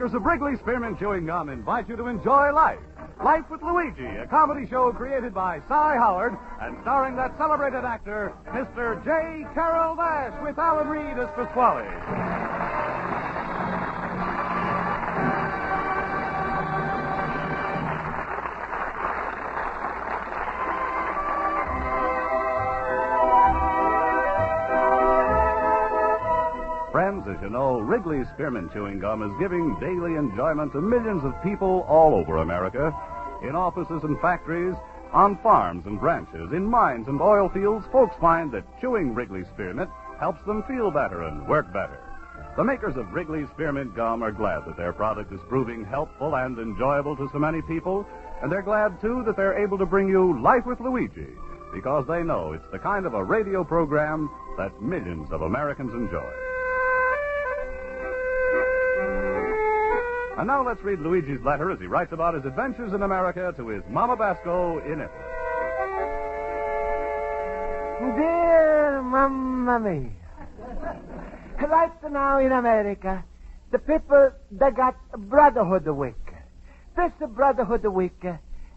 makers of Wrigley Spearmint Chewing Gum invite you to enjoy Life. Life with Luigi, a comedy show created by Cy Howard and starring that celebrated actor, Mr. J. Carroll Nash, with Alan Reed as Pasquale. Friends, as you know, Wrigley Spearmint Chewing Gum is giving daily enjoyment to millions of people all over America. In offices and factories, on farms and ranches, in mines and oil fields, folks find that chewing Wrigley Spearmint helps them feel better and work better. The makers of Wrigley Spearmint Gum are glad that their product is proving helpful and enjoyable to so many people, and they're glad, too, that they're able to bring you Life with Luigi, because they know it's the kind of a radio program that millions of Americans enjoy. And now let's read Luigi's letter as he writes about his adventures in America to his Mama Basco in Italy. Dear Mamma Mia, right now in America, the people, they got Brotherhood Week. This Brotherhood Week,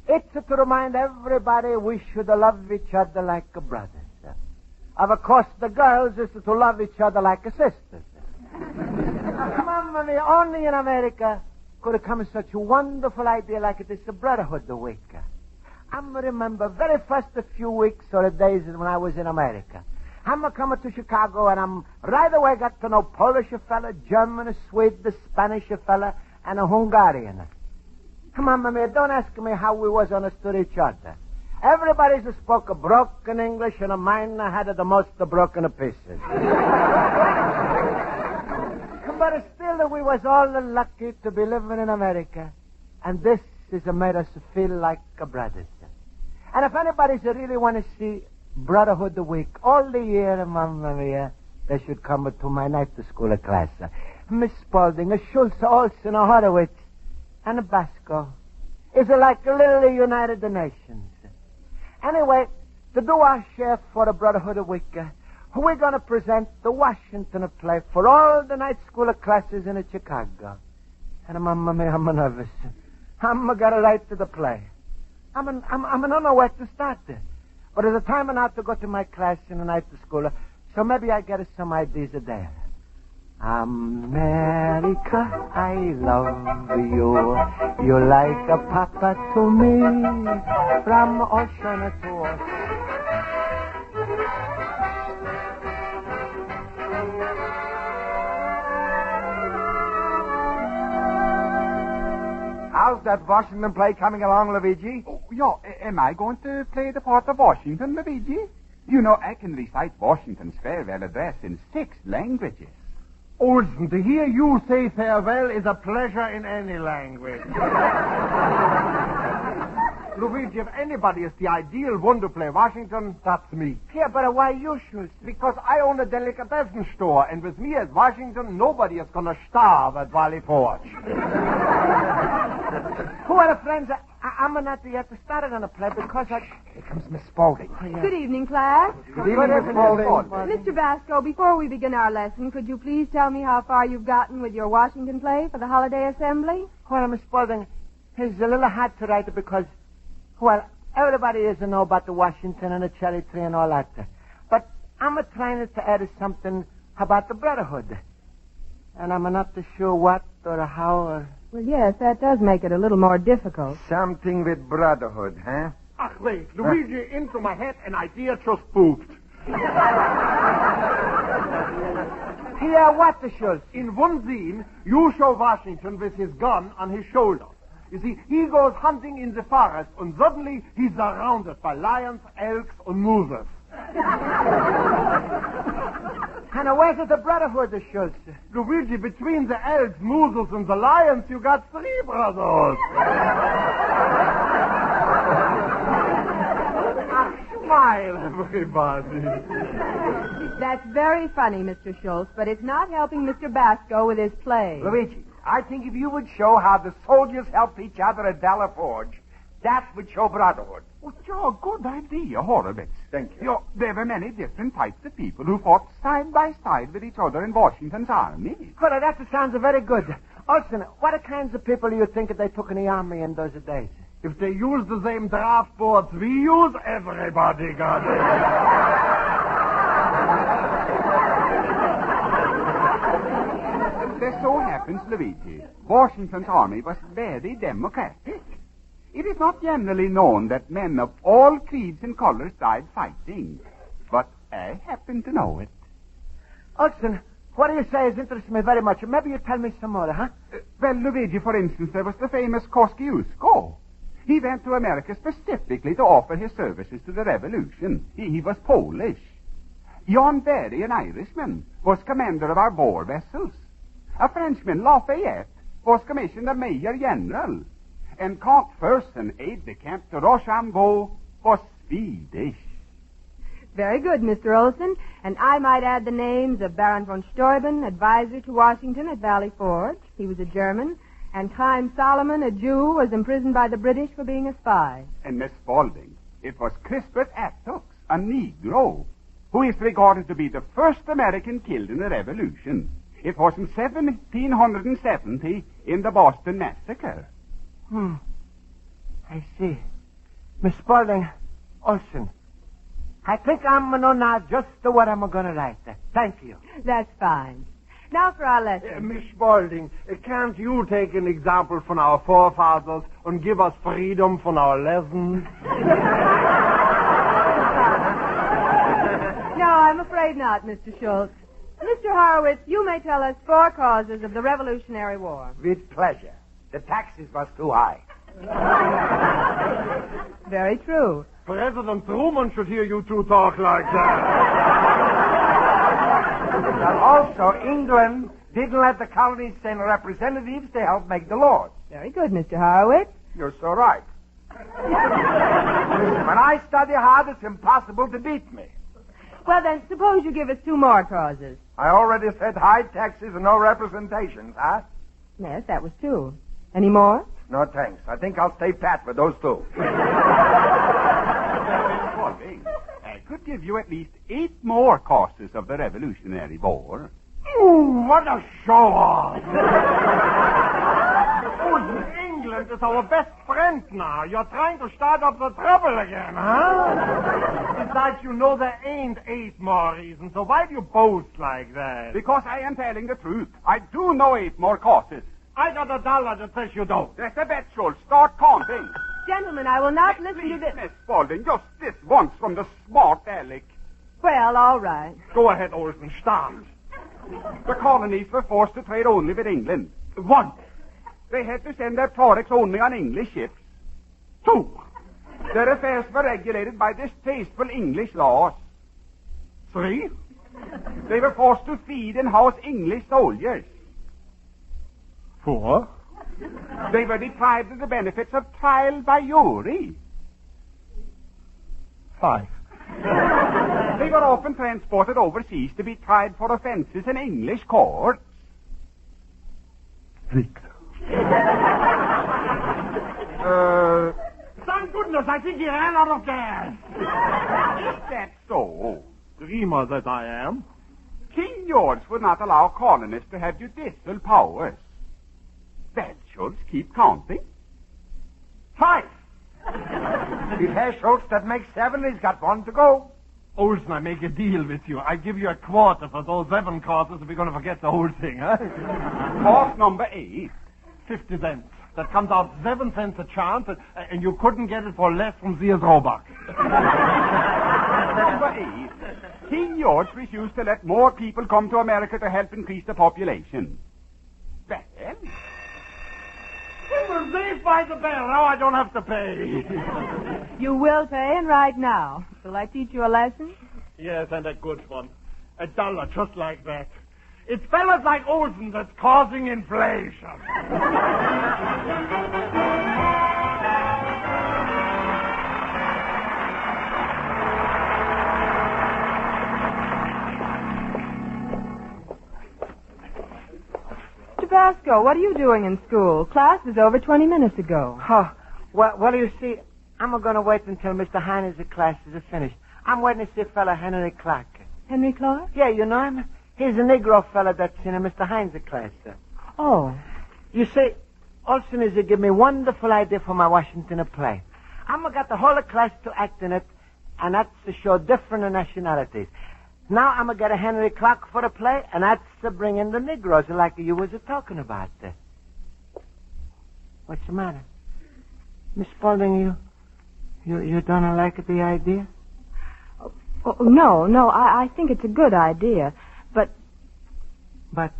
it's to remind everybody we should love each other like brothers. Of course, the girls is to love each other like sisters. Mamma Mia, only in America could have come such a wonderful idea like this Brotherhood Week. I remember very first a few weeks or days when I was in America. I'm coming to Chicago, and I'm right away got to know Polish fella, German, Swede, Spanish fella, and a Hungarian. Mamma Mia, don't ask me how we was understood each other. Everybody spoke a broken English, and mine had the most broken pieces. But still, we was all lucky to be living in America. And this is made us feel like brothers. And if anybody's really want to see Brotherhood Week all the year, Mamma Mia, they should come to my night school class. Miss Spaulding, Schultz, Olsen, Horowitz, and Basco. It's like a little United Nations. Anyway, to do our share for the Brotherhood Week, we're going to present the Washington play for all the night school classes in Chicago. And Mamma Mia, I'm nervous. I'm going to write to the play. I don't know where to start. But at the time I'm out to go to my class in the night school, so maybe I get some ideas there. America, I love you. You're like a papa to me, from ocean to ocean. How's that Washington play coming along, Luigi? Oh, yeah. Am I going to play the part of Washington, Luigi? You know, I can recite Washington's farewell address in 6 languages. Olsen, to hear you say farewell is a pleasure in any language. Luigi, if anybody is the ideal one to play Washington, that's me. Yeah, but why you, Schultz? Because I own a delicatessen store, and with me as Washington, nobody is going to starve at Valley Forge. Well, friends, I'm not yet started on a play because I... Here comes Miss Spaulding. Oh, yeah. Good evening, class. Good evening, Miss Spaulding. Mr. Basco, before we begin our lesson, could you please tell me how far you've gotten with your Washington play for the holiday assembly? Well, Miss Spaulding, it's a little hard to write because, well, everybody is to know about the Washington and the cherry tree and all that. But I'm trying to add something about the Brotherhood. And I'm not sure what or how or... Well, yes, that does make it a little more difficult. Something with Brotherhood, huh? Ach, wait. Luigi, into my head, an idea just pooped. Yeah, what the Schultz? In one scene, you show Washington with his gun on his shoulder. You see, he goes hunting in the forest, and suddenly he's surrounded by lions, elks, and mooses. And where's the Brotherhood, the Schultz? Luigi, between the elks, mooses, and the lions, you got 3 brothers. Smile, everybody. That's very funny, Mr. Schultz, but it's not helping Mr. Basco with his play. Luigi, I think if you would show how the soldiers helped each other at Valley Forge, that would show Brotherhood. Oh, sure, good idea, Horowitz. Thank you. You know, there were many different types of people who fought side by side with each other in Washington's army. Well, that sounds very good. Olson, what kinds of people do you think they took in the army in those days? If they use the same draft boards we use, everybody got it. There so happens, Luigi, Washington's army was very democratic. It is not generally known that men of all creeds and colors died fighting, but I happen to know it. Olson, what do you say has interested me very much? Maybe you tell me some more, huh? Well, Luigi, for instance, there was the famous Kosciuszko. He went to America specifically to offer his services to the revolution. He was Polish. John Berry, an Irishman, was commander of our war vessels. A Frenchman, Lafayette, was commissioned a major general. And Count Fersen, aide-de-camp to Rochambeau, was Swedish. Very good, Mr. Olson. And I might add the names of Baron von Steuben, advisor to Washington at Valley Forge. He was a German. And Chaim Solomon, a Jew, was imprisoned by the British for being a spy. And Miss Spaulding, it was Crispus Attucks, a Negro, who is regarded to be the first American killed in the Revolution. It was in 1770 in the Boston Massacre. I see. Miss Spaulding, Olson, I think I'm going to know now just what I'm going to write. Thank you. That's fine. Now for our lesson. Miss Spaulding, can't you take an example from our forefathers and give us freedom from our lessons? No, I'm afraid not, Mr. Schultz. Mr. Horowitz, you may tell us 4 causes of the Revolutionary War. With pleasure. The taxes was too high. Very true. President Truman should hear you two talk like that. Well, also, England didn't let the colonies send representatives to help make the laws. Very good, Mr. Horowitz. You're so right. Listen, when I study hard, it's impossible to beat me. Well, then, suppose you give us 2 more causes. I already said high taxes and no representations, huh? Yes, that was 2. Any more? No, thanks. I think I'll stay pat with those 2. Spaulding, I could give you at least 8 more causes of the Revolutionary War. Ooh, what a show-off! England is our best friend now. You're trying to start up the trouble again, huh? Besides, you know there ain't 8 more reasons, so why do you boast like that? Because I am telling the truth. I do know 8 more causes. I got $1 that says you don't. That's a bet, Schultz. Start counting. Gentlemen, I will not listen to this. Miss Spaulding, just this once from the smart aleck. Well, all right. Go ahead, Olson. Start. The colonies were forced to trade only with England. 1. They had to send their products only on English ships. 2. Their affairs were regulated by distasteful English laws. 3. They were forced to feed and house English soldiers. 4. They were deprived of the benefits of trial by jury. 5. They were often transported overseas to be tried for offenses in English courts. 6. Thank goodness, I think he ran out of gas. Is that so? Dreamer that I am. King George would not allow colonists to have judicial powers. Well, Schultz, keep counting. 5. It has Schultz that makes 7. He's got 1 to go. Olson, I make a deal with you. I give you a quarter for those 7 quarters if we're going to forget the whole thing, huh? Cause number 8. 50 cents. That comes out 7 cents a chance, and you couldn't get it for less from Sears Roebuck. Number 8. King George refused to let more people come to America to help increase the population. Well, It was saved by the bell. Now I don't have to pay. You will pay, and right now. Shall I teach you a lesson? Yes, and a good one. $1 just like that. It's fellas like Olson that's causing inflation. Mr. Basco, what are you doing in school? Class was over 20 minutes ago. Oh, well, you see, I'm going to wait until Mr. Heine's classes are finished. I'm waiting to see a fella, Henry Clark. Henry Clark? Yeah, you know him? He's a Negro fella that's in Mr. Hines' class. Oh. You see, Olson is give me wonderful idea for my Washington play. I'm going to get the whole class to act in it, and that's to show different nationalities. Now I'm going to get a Henry Clark for the play, and that's to bring in the Negroes like you was talking about. What's the matter? Miss Spaulding, you don't like the idea? Oh, no, I think it's a good idea, but... What?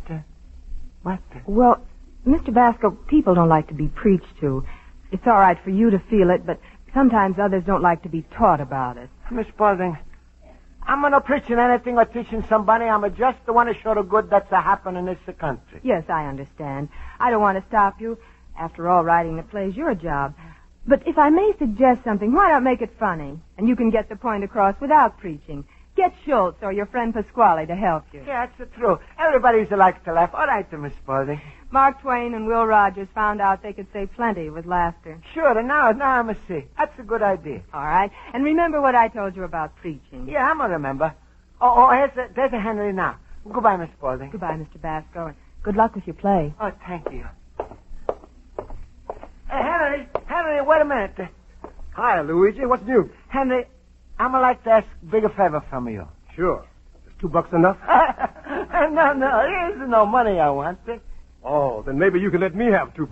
Well, Mr. Basco, people don't like to be preached to. It's all right for you to feel it, but sometimes others don't like to be taught about it. Miss Spaulding, I'm not preaching anything or teaching somebody. I'm just the one to show the good that's happening in this country. Yes, I understand. I don't want to stop you. After all, writing the play's your job. But if I may suggest something, why not make it funny? And you can get the point across without preaching. Get Schultz or your friend Pasquale to help you. Yeah, that's true. Everybody's like to laugh. All right, Miss Spaulding. Mark Twain and Will Rogers found out they could say plenty with laughter. Sure, and now I must see. That's a good idea. All right. And remember what I told you about preaching. Yeah, I'm going to remember. There's a Henry now. Goodbye, Miss Spaulding. Goodbye, Mr. Basco. And good luck with your play. Oh, thank you. Hey, Henry, wait a minute. Hi, Luigi. What's new? Henry, I'm going to like to ask a bigger favor from you. Sure. Is $2 enough? No, there isn't no money I want. Oh, then maybe you can let me have $2.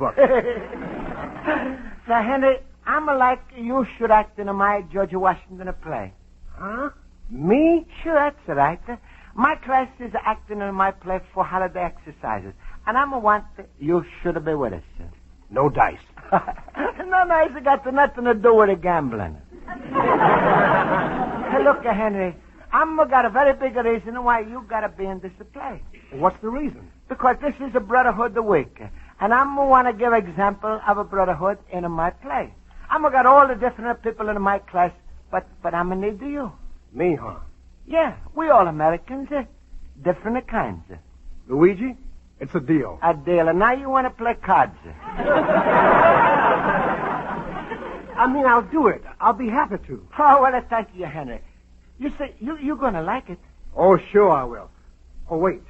Now, Henry, I'm like you should act in my George Washington play. Huh? Me? Sure, that's right. My class is acting in my play for holiday exercises, and I'm a want you should be with us. No dice. No, it's got nothing to do with the gambling. Hey, look, Henry, I'm got a very big reason why you got to be in this play. What's the reason? Because this is a Brotherhood Week, and I'm want to give example of a brotherhood in my play. I'm got all the different people in my class, but I'm going to need you. Me, huh? Yeah, we all Americans, different kinds. Luigi, it's a deal. A deal, and now you want to play cards. I mean, I'll do it. I'll be happy to. Oh, well, thank you, Henry. You say you're going to like it. Oh, sure I will. Oh, wait.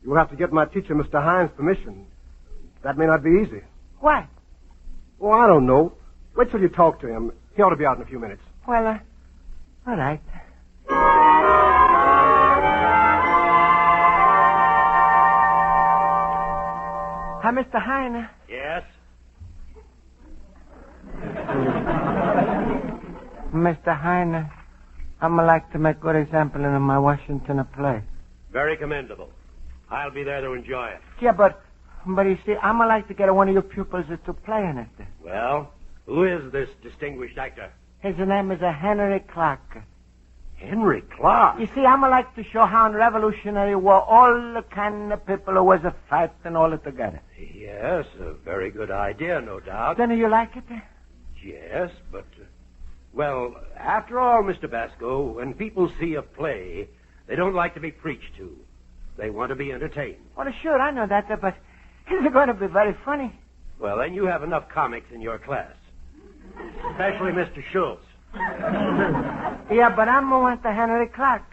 You'll have to get my teacher, Mr. Hines' permission. That may not be easy. Why? Oh, I don't know. Wait till you talk to him. He ought to be out in a few minutes. Well, all right. Hi, Mr. Hines. Yes? Mr. Hines, I'm like to make good example in my Washington play. Very commendable. I'll be there to enjoy it. Yeah, but you see, I'm like to get one of your pupils to play in it. Well, who is this distinguished actor? His name is Henry Clark. Henry Clark. You see, I'm like to show how in Revolutionary War all the kind of people who was fighting all together. Yes, a very good idea, no doubt. Then you like it? Yes, but... well, after all, Mr. Basco, when people see a play, they don't like to be preached to. They want to be entertained. Well, sure, I know that, but it's going to be very funny. Well, then you have enough comics in your class. Especially Mr. Schultz. Yeah, but I'm want the Henry Clark.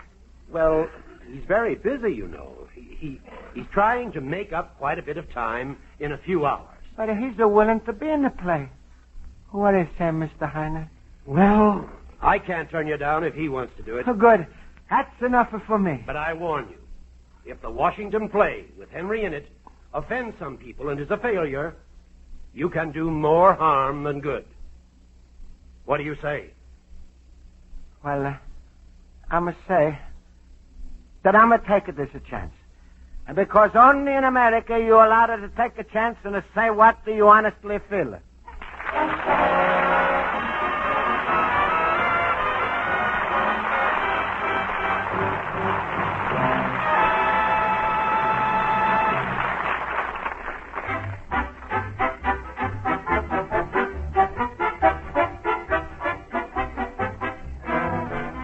Well, he's very busy, you know. He's trying to make up quite a bit of time in a few hours. But he's willing to be in the play. What is that, Mr. Hines? Well, I can't turn you down if he wants to do it. Oh, good. That's enough for me. But I warn you, if the Washington play with Henry in it offends some people and is a failure, you can do more harm than good. What do you say? Well, I must say that I'm going to take this a chance. And because only in America you're allowed to take a chance and to say what you honestly feel.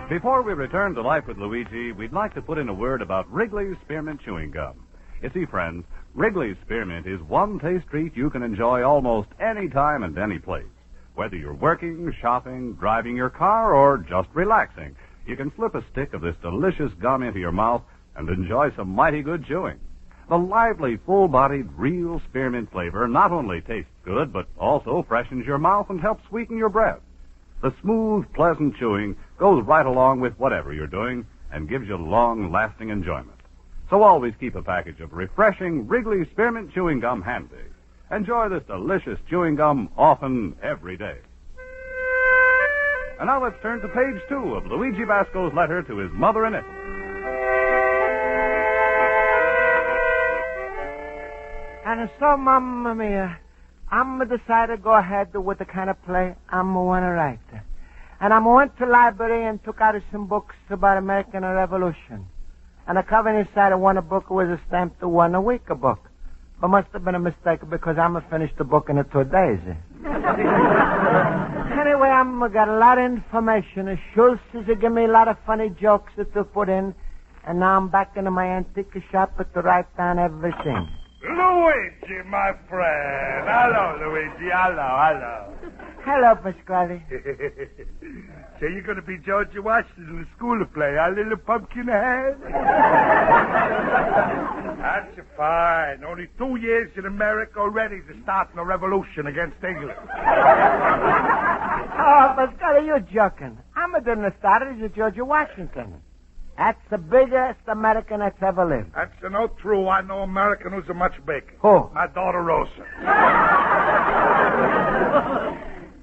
Before we return to Life with Luigi, we'd like to put in a word about Wrigley's Spearmint Chewing Gum. You see, friends, Wrigley's Spearmint is one taste treat you can enjoy almost any time and any place. Whether you're working, shopping, driving your car, or just relaxing, you can slip a stick of this delicious gum into your mouth and enjoy some mighty good chewing. The lively, full-bodied, real spearmint flavor not only tastes good, but also freshens your mouth and helps sweeten your breath. The smooth, pleasant chewing goes right along with whatever you're doing and gives you long-lasting enjoyment. So always keep a package of refreshing Wrigley Spearmint Chewing Gum handy. Enjoy this delicious chewing gum often, every day. And now let's turn to page 2 of Luigi Basco's letter to his mother in Italy. And so, Mamma Mia, I'm decided to go ahead with the kind of play I'm going to write. And I went to the library and took out some books about American Revolution. And the cover inside of one book was a stamped to 1 a week a book. But must have been a mistake because I'm finished the book in 2 days. Anyway, I'm got a lot of information. Schultz has given me a lot of funny jokes to put in. And now I'm back into my antique shop to write down everything. Luigi, my friend. Hello, Luigi. Hello. Hello, Pasquale. So you're going to be George Washington in the school play, huh, little pumpkin head? That's fine. Only 2 years in America already to start a revolution against England. Oh, Pasquale, you're joking. I didn't start it as George Washington. That's the biggest American that's ever lived. That's not true. I know American who's a much bigger. Who? My daughter, Rosa.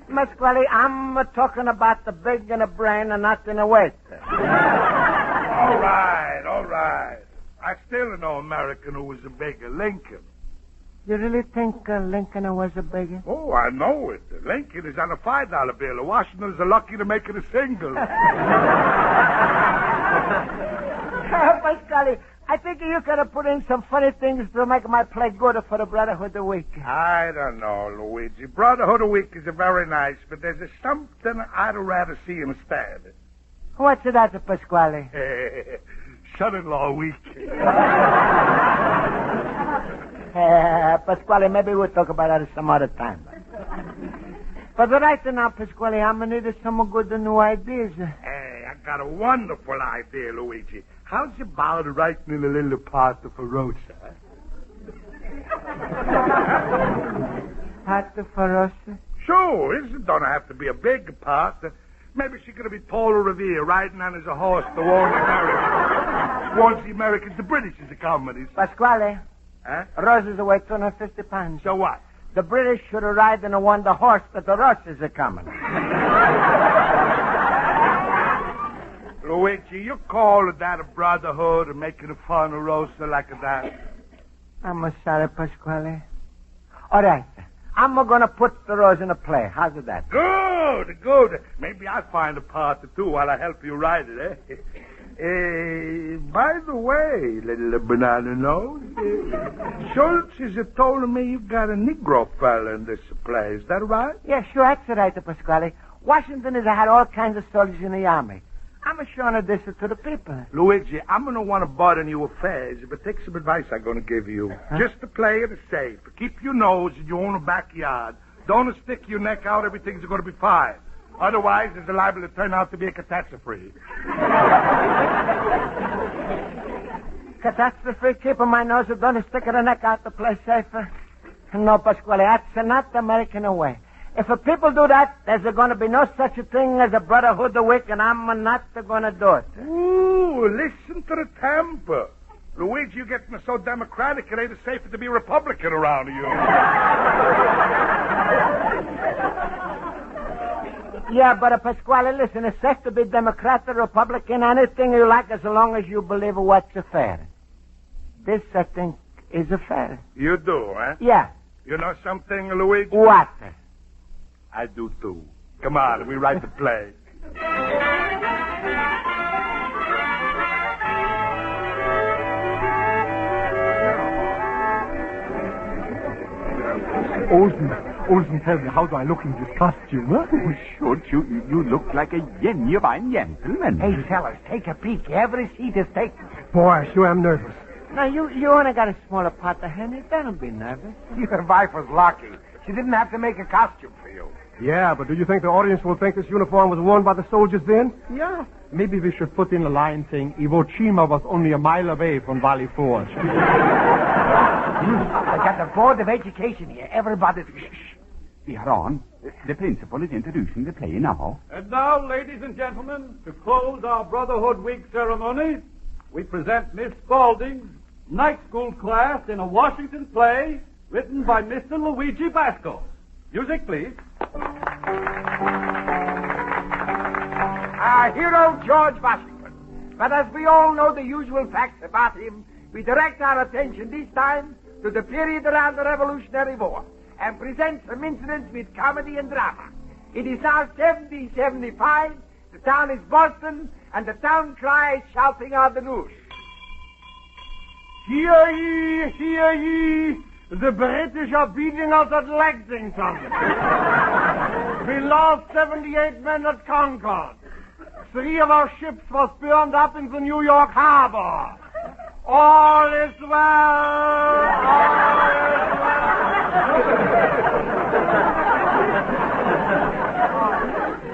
Pasquale, I'm talking about the big in the brain and not in the weight. All right. I still know American who was a bigger, Lincoln. You really think Lincoln was a bigger? Oh, I know it. Lincoln is on a $5 bill. Washington is lucky to make it a single. Pasquale, I think you could have put in some funny things to make my play good for the Brotherhood of the Week. I don't know, Luigi. Brotherhood of the Week is very nice, but there's something I'd rather see instead. What's that, Pasquale? Son-in-law Week. Pasquale, maybe we'll talk about that some other time. But right now, Pasquale, I'm going to need some good new ideas. Hey, I got a wonderful idea, Luigi. How's about writing a little part for Rosa? Part for Rosa? Sure, it don't have to be a big part. Maybe she's going to be Paul Revere riding on as a horse to warn America. Warns the Americans, the British is the communists. Pasquale, Huh? Rosa's weigh 250 pounds. So what? The British should have ridden on the horse that the Russians are coming. Luigi, you call that a brotherhood and making fun of Rosa like that? I'm sorry, Pasquale. All right. I'm going to put the Rosa in a play. How's that? Good. Maybe I'll find a part or two while I help you write it, eh? By the way, little banana nose, Schultz has told me you got a Negro fella in this play. Is that right? Yeah, sure, that's right, Pasquale. Washington has had all kinds of soldiers in the army. I'm showing this to the people. Luigi, I'm going to want to butt in your affairs, but take some advice I'm going to give you. Huh? Just to play it safe. Keep your nose in your own backyard. Don't stick your neck out. Everything's going to be fine. Otherwise, it's liable to turn out to be a catastrophe. Catastrophe? Keeping my nose and don't stick the neck out to play safer? No, Pasquale, that's not the American way. If people do that, there's going to be no such a thing as a Brotherhood of the Week, and I'm not going to do it. Ooh, listen to the temper. Luigi, you're getting so democratic, it ain't safer to be Republican around you. Yeah, but Pasquale, listen, it's safe to be Democrat or Republican, anything you like as long as you believe what's fair. This, I think, is fair. You do, eh? Yeah. You know something, Luigi? What? I do, too. Come on, we write the play. Olsen, tell me, how do I look in this costume, huh? Oh, Schultz, you look like a genuine gentleman. Hey, fellas, take a peek. Every seat is taken. Boy, I sure am nervous. Now, you only got a smaller part of Henry. Don't be nervous. Your wife was lucky. She didn't have to make a costume for you. Yeah, but do you think the audience will think this uniform was worn by the soldiers then? Yeah. Maybe we should put in a line saying Iwo Jima was only a mile away from Valley Forge. I got the Board of Education here. Everybody... Shh. We are on. The principal is introducing the play now. And now, ladies and gentlemen, to close our Brotherhood Week ceremony, we present Miss Spaulding's night school class in a Washington play written by Mr. Luigi Basco. Music, please. Our hero, George Washington. But as we all know the usual facts about him, we direct our attention this time to the period around the Revolutionary War and present some incidents with comedy and drama. It is now 1775, the town is Boston, and the town cry is shouting out the news. Hear ye, hear ye, the British are beating us at Lexington. We lost 78 men at Concord. 3 of our ships was burned up in the New York harbor. All is well.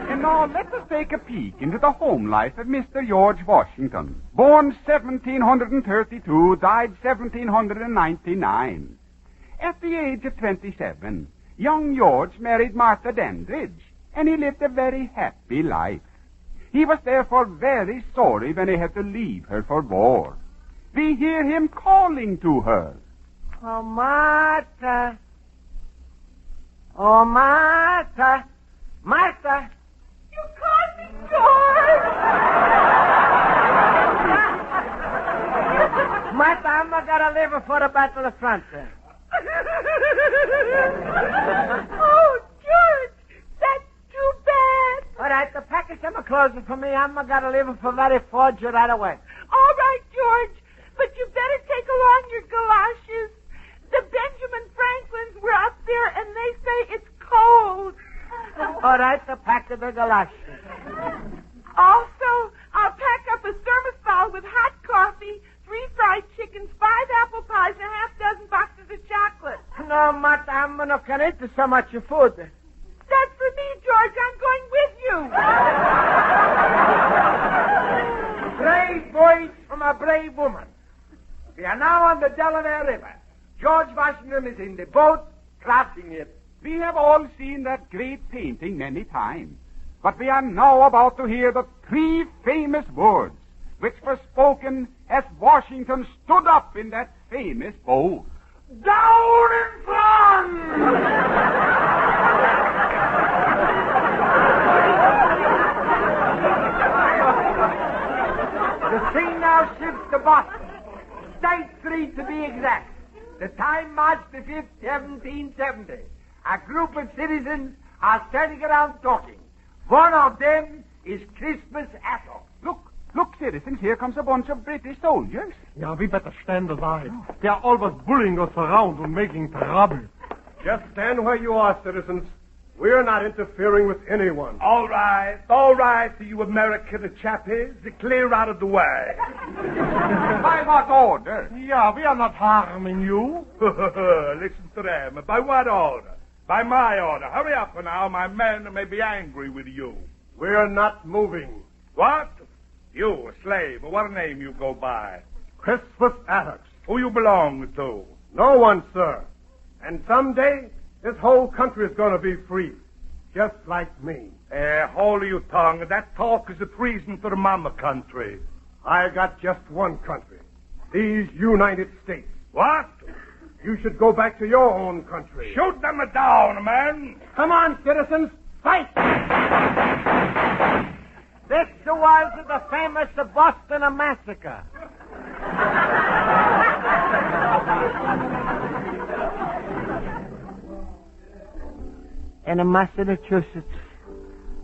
And now let us take a peek into the home life of Mr. George Washington. Born 1732, died 1799. At the age of 27, young George married Martha Dandridge, and he lived a very happy life. He was therefore very sorry when he had to leave her for war. We hear him calling to her. Oh, Martha. Oh, Martha. Martha. You called me George. Martha, I'm gonna live for the Battle of France. Oh, George, that's too bad. All right, the package some clothes for me. I'm gonna leave for very forge right away. All right, George, but you better take along your galoshes. The Benjamin Franklins were up there, and they say it's cold. All right, the pack of the galoshes. Also, I'll pack up a thermos bottle with hot coffee, 3 fried chickens, 5 apple pies, and a half dozen boxes of chocolate. No, Martha, I'm not gonna eat so much food. That's for me, George. I'm going with you. Brave voice from a brave woman. We are now on the Delaware River. George Washington is in the boat, crossing it. We have all seen that great painting many times, but we are now about to hear the 3 famous words which were spoken as Washington stood up in that famous boat. Down in front! The scene now shifts to Boston. State Street to be exact. The time March the 5th, 1770. A group of citizens are standing around talking. One of them is Crispus Attull. Look, citizens, here comes a bunch of British soldiers. Yeah, we better stand aside. They are always bullying us around and making trouble. Just stand where you are, citizens. We're not interfering with anyone. All right, to you American chappies. Clear out of the way. By what order? Yeah, we are not harming you. Listen to them. By what order? By my order. Hurry up now. My men may be angry with you. We're not moving. What? You, a slave. What name you go by? Crispus Attull. Who you belong to? No one, sir. And someday, this whole country is going to be free. Just like me. Hold your tongue. That talk is a treason to the mama country. I got just one country. These United States. What? You should go back to your own country. Shoot them down, man. Come on, citizens. Fight! This was the famous Boston Massacre. In Massachusetts,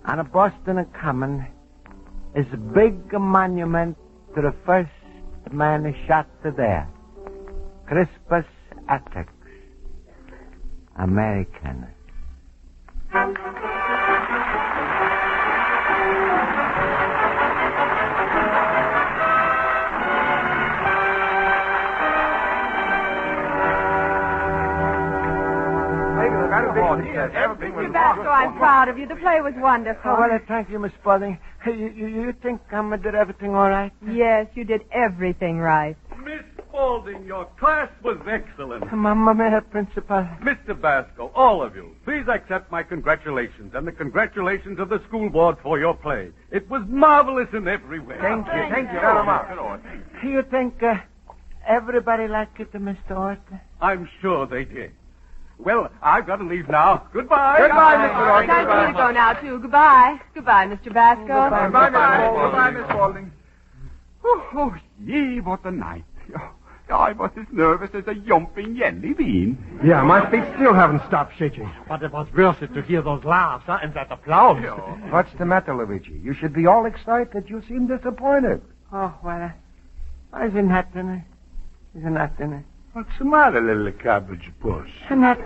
on a Boston Common, is a big monument to the first man shot to death, Crispus Attull, American. Mr. Basco, I'm proud of you. The play was wonderful. Oh, well, thank you, Miss Spaulding. Hey, you think I did everything all right? Yes, you did everything right. Miss Spaulding, your class was excellent. Mamma mia, Principal. Mr. Basco, all of you, please accept my congratulations and the congratulations of the school board for your play. It was marvelous in every way. Thank you very much. Do you think everybody liked it, Mr. Orton? I'm sure they did. Well, I've got to leave now. Goodbye. Goodbye, Mr. Orton. Time for you to go now, too. Goodbye. Goodbye, Mr. Basco. Goodbye, Miss Spaulding. Oh, ye, what a night. I was as nervous as a jumping jelly bean. Yeah, my feet still haven't stopped shaking. But it was worth it to hear those laughs, huh? And that applause. What's the matter, Luigi? You should be all excited. You seem disappointed. Oh, well, isn't nothing. Isn't nothing. What's the matter, little cabbage puss? Nothing,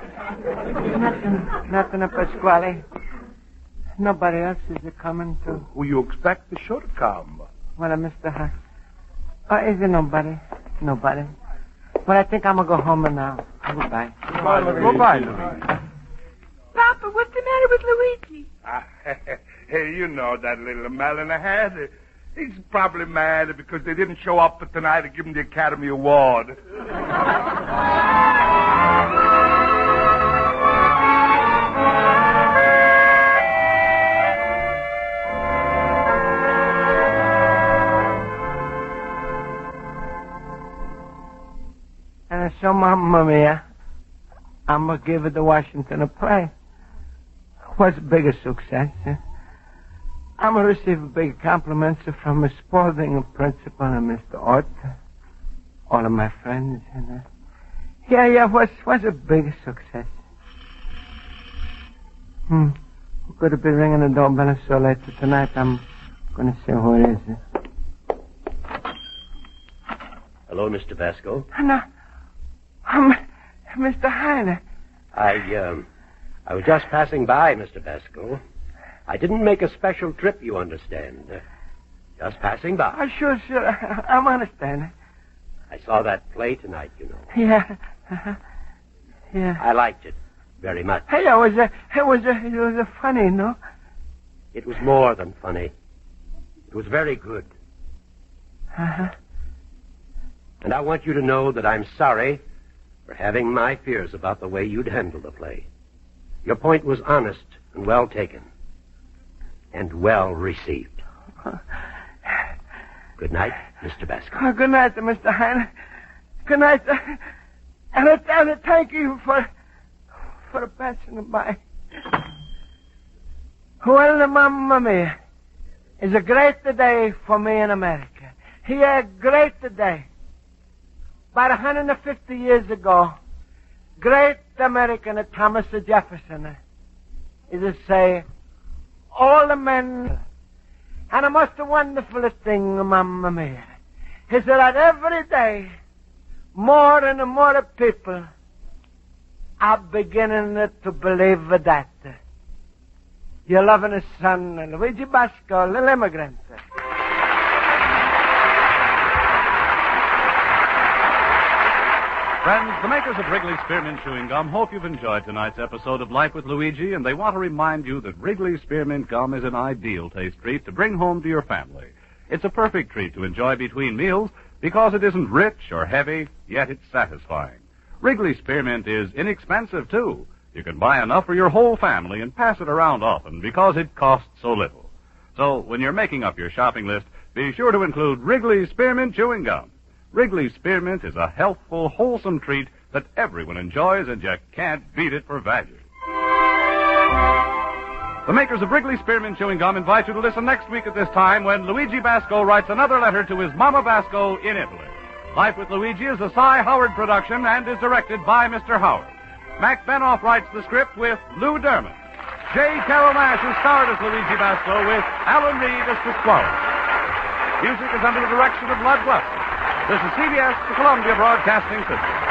Pasquale. Nobody else is coming to. Who you expect should come? Well, Mr. Hunt. Is there nobody? Nobody. Well, I think I'm going to go home now. Goodbye. Goodbye, Luigi. Papa, what's the matter with Luigi? Hey, you know that little melon ahead. He's probably mad because they didn't show up for tonight to give him the Academy Award. And so, Mamma Mia, I'm going to give it to Washington a play. What's the biggest success? I'm going to receive big compliments from Miss Spaulding, a principal, and Mr. Ott, all of my friends. And, what's a big success? Who could have been ringing the doorbell so late tonight? I'm going to see who it is. Hello, Mr. Basco. No, Mr. Heine. I was just passing by, Mr. Basco. I didn't make a special trip, you understand. Just passing by. Sure. I understand. I saw that play tonight, you know. Yeah. Yeah. I liked it very much. Hey, it was funny, no? It was more than funny. It was very good. Uh-huh. And I want you to know that I'm sorry for having my fears about the way you'd handle the play. Your point was honest and well taken. And well received. Good night, Mr. Basco. Good night, Mr. Heine. Good night. And I thank you for passing by. Well, Mamma Mia, it's a great day for me in America. Here, a great day. About 150 years ago, great American Thomas Jefferson is to say, all the men, and a most wonderful thing, Mamma Mia, is that every day, more and more people are beginning to believe that. Your loving son, Luigi Basco, Little Immigrant. Friends, the makers of Wrigley Spearmint Chewing Gum hope you've enjoyed tonight's episode of Life with Luigi, and they want to remind you that Wrigley Spearmint Gum is an ideal taste treat to bring home to your family. It's a perfect treat to enjoy between meals because it isn't rich or heavy, yet it's satisfying. Wrigley Spearmint is inexpensive, too. You can buy enough for your whole family and pass it around often because it costs so little. So, when you're making up your shopping list, be sure to include Wrigley Spearmint Chewing Gum. Wrigley Spearmint is a healthful, wholesome treat that everyone enjoys, and you can't beat it for value. The makers of Wrigley Spearmint Chewing Gum invite you to listen next week at this time when Luigi Basco writes another letter to his Mama Basco in Italy. Life with Luigi is a Cy Howard production and is directed by Mr. Howard. Mac Benoff writes the script with Lou Derman. J. Carroll Nash is starred as Luigi Basco with Alan Reed as Pasquale. Music is under the direction of Lud West. This is CBS, the Columbia Broadcasting System.